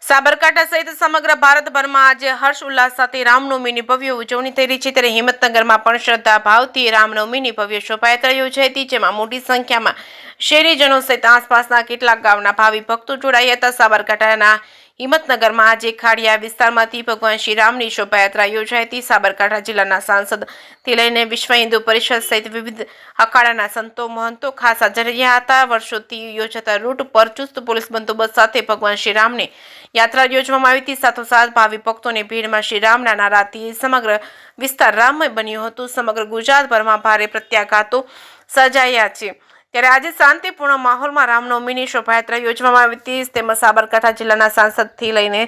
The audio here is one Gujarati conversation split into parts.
સાબરકાંઠા સહિત સમગ્ર ભારતભરમાં આજે હર્ષ ઉલ્લાસ સાથે રામનવમીની ભવ્ય ઉજવણી થઈ રહી છે। ત્યારે હિંમતનગરમાં પણ શ્રદ્ધા ભાવથી રામનવમીની ભવ્ય શોભાયાત્રા યોજાઈ હતી, જેમાં મોટી સંખ્યામાં શહેરીજનો સહિત આસપાસના કેટલાક ગામના ભાવિ ભક્તો જોડાયા હતા। સાબરકાંઠાના હિંમતનગરમાં આજે ખાડિયા વિસ્તારમાંથી ભગવાન શ્રી રામની શોભાયાત્રા યોજાઈ હતી। સાબરકાંઠા જિલ્લાના સાંસદથી લઈને વિશ્વ હિન્દુ પરિષદ સહિત વિવિધ અખાડાના સંતો મહંતો ખાસ હાજર રહ્યા હતા। વર્ષોથી યોજાતા રૂટ પર ચુસ્ત પોલીસ બંદોબસ્ત સાથે ભગવાન શ્રી રામની યાત્રા યોજવામાં આવી હતી। સાથોસાથ ભાવિ ભક્તોની ભીડમાં શ્રી રામના નારાથી સમગ્ર વિસ્તાર રામમય બન્યો હતો। સમગ્ર ગુજરાતભરમાં ભારે પ્રત્યાઘાતો સર્જાયા છે। ત્યારે આજે શાંતિપૂર્ણ માહોલમાં રામનવમીની શોભાયાત્રા યોજવામાં આવી હતી। તેમજ સાબરકાંઠા જિલ્લાના સાંસદથી લઈને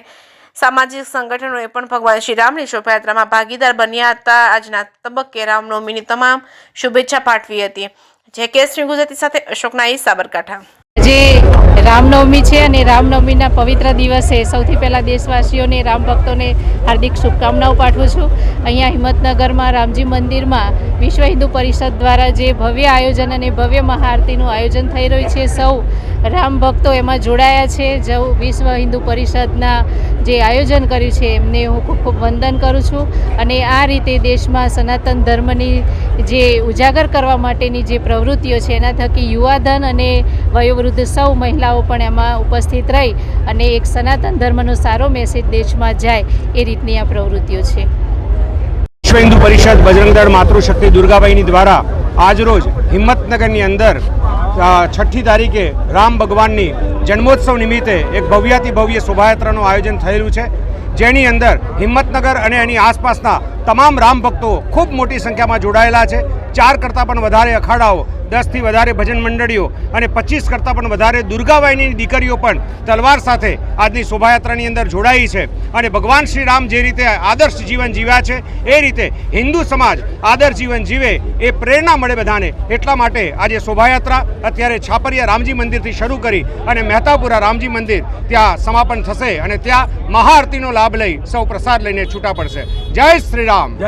સામાજિક સંગઠનોએ પણ ભગવાન શ્રી રામની શોભાયાત્રામાં ભાગીદાર બન્યા હતા। આજના તબક્કે રામનવમીની તમામ શુભેચ્છા પાઠવી હતી। જે કેસરી ગુજરાતી સાથે અશોક નાઈ, સાબરકાંઠા। જે રામનવમી છે અને રામનવમીના પવિત્ર દિવસે સૌથી પહેલાં દેશવાસીઓને રામ ભક્તોને હાર્દિક શુભકામનાઓ પાઠવું છું। અહીંયા હિંમતનગરમાં રામજી મંદિરમાં વિશ્વ હિન્દુ પરિષદ દ્વારા જે ભવ્ય આયોજન અને ભવ્ય મહાઆરતીનું આયોજન થઈ રહ્યું છે, સૌ રામ ભક્તો એમાં જોડાયા છે। જો વિશ્વ હિન્દુ પરિષદના જે આયોજન કર્યું છે એમને હું ખૂબ ખૂબ વંદન કરું છું। અને આ રીતે દેશમાં સનાતન ધર્મની જે ઉજાગર કરવા માટેની જે પ્રવૃત્તિઓ છે એના થકી યુવાધન અને વયોવૃદ્ધ સૌ મહિલાઓ પણ એમાં ઉપસ્થિત રહી અને એક સનાતન ધર્મનો સારો મેસેજ દેશમાં જાય એ રીતની આ પ્રવૃત્તિઓ છે। વિશ્વ હિન્દુ પરિષદ બજરંગ દળ માતૃશક્તિ દુર્ગાબાઈની દ્વારા આજરોજ હિંમતનગરની અંદર 6ઠ્ઠી તારીખે રામ ભગવાનની જન્મોત્સવ નિમિત્તે એક ભવ્યાતિ ભવ્ય શોભાયાત્રાનું આયોજન થયેલું છે, જેની અંદર હિંમતનગર અને એની આસપાસના તમામ રામ ભક્તો ખૂબ મોટી સંખ્યામાં જોડાયેલા છે। 4 કરતાં પણ વધારે અખાડાઓ, 10થી વધારે ભજન મંડળીઓ અને 25 કરતાં પણ વધારે દુર્ગાબાઈની દીકરીઓ પણ તલવાર સાથે આજની શોભાયાત્રાની અંદર જોડાઈ છે। અને ભગવાન શ્રી રામ જે રીતે આદર્શ જીવન જીવ્યા છે એ રીતે હિન્દુ સમાજ આદર્શ જીવન જીવે એ પ્રેરણા મળે બધાને, એટલા માટે આજે શોભાયાત્રા અત્યારે છાપરિયા રામજી મંદિરથી શરૂ કરી અને મહેતાપુરા રામજી મંદિર ત્યાં સમાપન થશે અને ત્યાં મહાઆરતીનો લાભ લઈ સૌ પ્રસાદ લઈને છૂટા પડશે। જય શ્રી રામ।